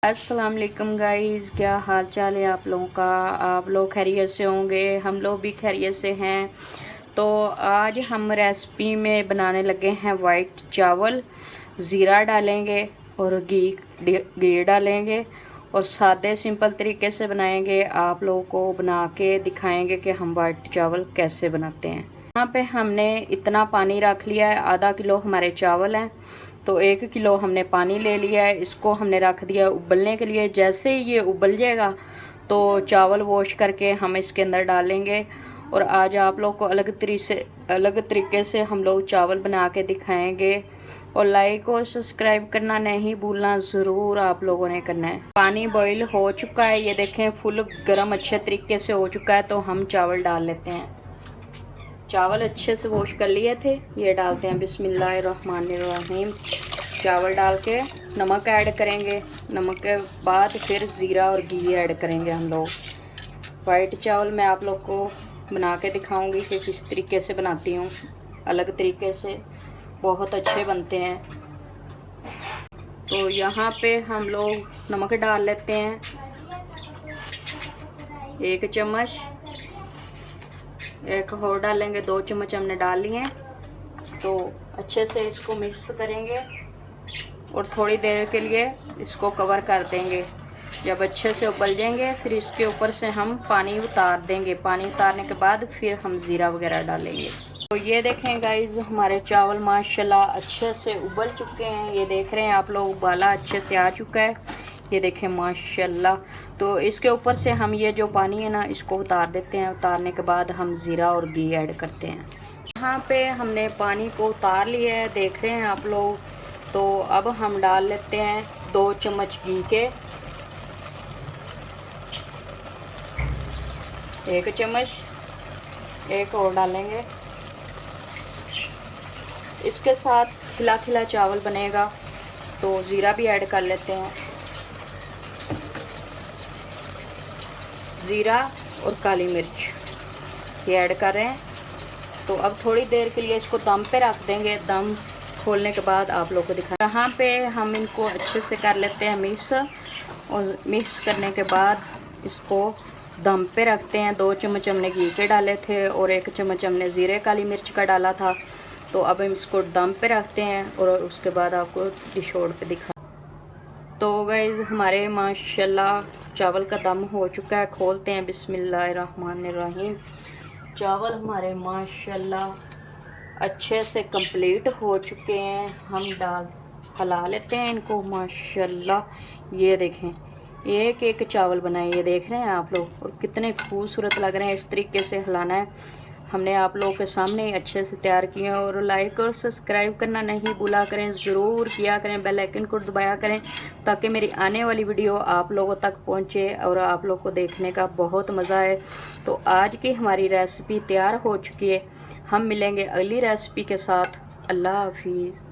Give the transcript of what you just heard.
अस्सलाम वालेकुम गाइस, क्या हाल चाल है आप लोगों का। आप लोग खैरियत से होंगे, हम लोग भी खैरियत से हैं। तो आज हम रेसिपी में बनाने लगे हैं वाइट चावल। ज़ीरा डालेंगे और घी डालेंगे और सादे सिंपल तरीके से बनाएंगे। आप लोगों को बना के दिखाएंगे कि हम वाइट चावल कैसे बनाते हैं। यहाँ पे हमने इतना पानी रख लिया है, आधा किलो हमारे चावल हैं तो 1 किलो हमने पानी ले लिया है। इसको हमने रख दिया उबलने के लिए। जैसे ही ये उबल जाएगा तो चावल वॉश करके हम इसके अंदर डालेंगे। और आज आप लोग को अलग तरीके से हम लोग चावल बना के दिखाएंगे। और लाइक और सब्सक्राइब करना नहीं भूलना, ज़रूर आप लोगों ने करना है। पानी बॉईल हो चुका है, ये देखें फुल गर्म अच्छे तरीके से हो चुका है। तो हम चावल डाल लेते हैं। चावल अच्छे से वॉश कर लिए थे, ये डालते हैं। बिस्मिल्लाहिर्रहमानिर्रहीम। चावल डाल के नमक ऐड करेंगे। नमक के बाद फिर ज़ीरा और घी ऐड करेंगे हम लोग। वाइट चावल मैं आप लोग को बना के दिखाऊंगी कि किस तरीके से बनाती हूँ। अलग तरीके से बहुत अच्छे बनते हैं। तो यहाँ पे हम लोग नमक डाल लेते हैं 1 चम्मच। एक और डालेंगे, 2 चम्मच हमने डाल लिए। तो अच्छे से इसको मिक्स करेंगे और थोड़ी देर के लिए इसको कवर कर देंगे। जब अच्छे से उबल जाएंगे फिर इसके ऊपर से हम पानी उतार देंगे। पानी उतारने के बाद फिर हम ज़ीरा वगैरह डालेंगे। तो ये देखें गाइस, हमारे चावल माशाल्लाह अच्छे से उबल चुके हैं। ये देख रहे हैं आप लोग, उबाला अच्छे से आ चुका है। ये देखें माशाल्लाह। तो इसके ऊपर से हम ये जो पानी है ना, इसको उतार देते हैं। उतारने के बाद हम ज़ीरा और घी ऐड करते हैं। यहाँ पे हमने पानी को उतार लिया है, देख रहे हैं आप लोग। तो अब हम डाल लेते हैं 2 चम्मच घी के। 1 चम्मच, एक और डालेंगे। इसके साथ खिला खिला चावल बनेगा तो ज़ीरा भी ऐड कर लेते हैं। ज़ीरा और काली मिर्च ये ऐड कर रहे हैं। तो अब थोड़ी देर के लिए इसको दम पे रख देंगे। दम खोलने के बाद आप लोग को दिखा। यहाँ पे हम इनको अच्छे से कर लेते हैं मिक्स। और मिक्स करने के बाद इसको दम पे रखते हैं। 2 चम्मच हमने घी के डाले थे और 1 चम्मच हमने ज़ीरे काली मिर्च का डाला था। तो अब हम इसको दम पे रखते हैं और उसके बाद आपको डिश आउट पे दिखा। तो गाइस, हमारे माशाल्लाह चावल का दम हो चुका है। खोलते हैं। बिस्मिल्लाहिर्रहमानिर्रहीम। चावल हमारे माशाल्लाह अच्छे से कंप्लीट हो चुके हैं। हम हिला लेते हैं इनको माशाल्लाह। ये देखें, एक एक चावल बनाए, ये देख रहे हैं आप लोग, और कितने खूबसूरत लग रहे हैं। इस तरीके से हिलाना है। हमने आप लोगों के सामने ही अच्छे से तैयार किए। और लाइक और सब्सक्राइब करना नहीं भूला करें, ज़रूर किया करें। बेल आइकन को दबाया करें ताकि मेरी आने वाली वीडियो आप लोगों तक पहुंचे और आप लोग को देखने का बहुत मज़ा आए। तो आज की हमारी रेसिपी तैयार हो चुकी है। हम मिलेंगे अगली रेसिपी के साथ। अल्लाह हाफिज़।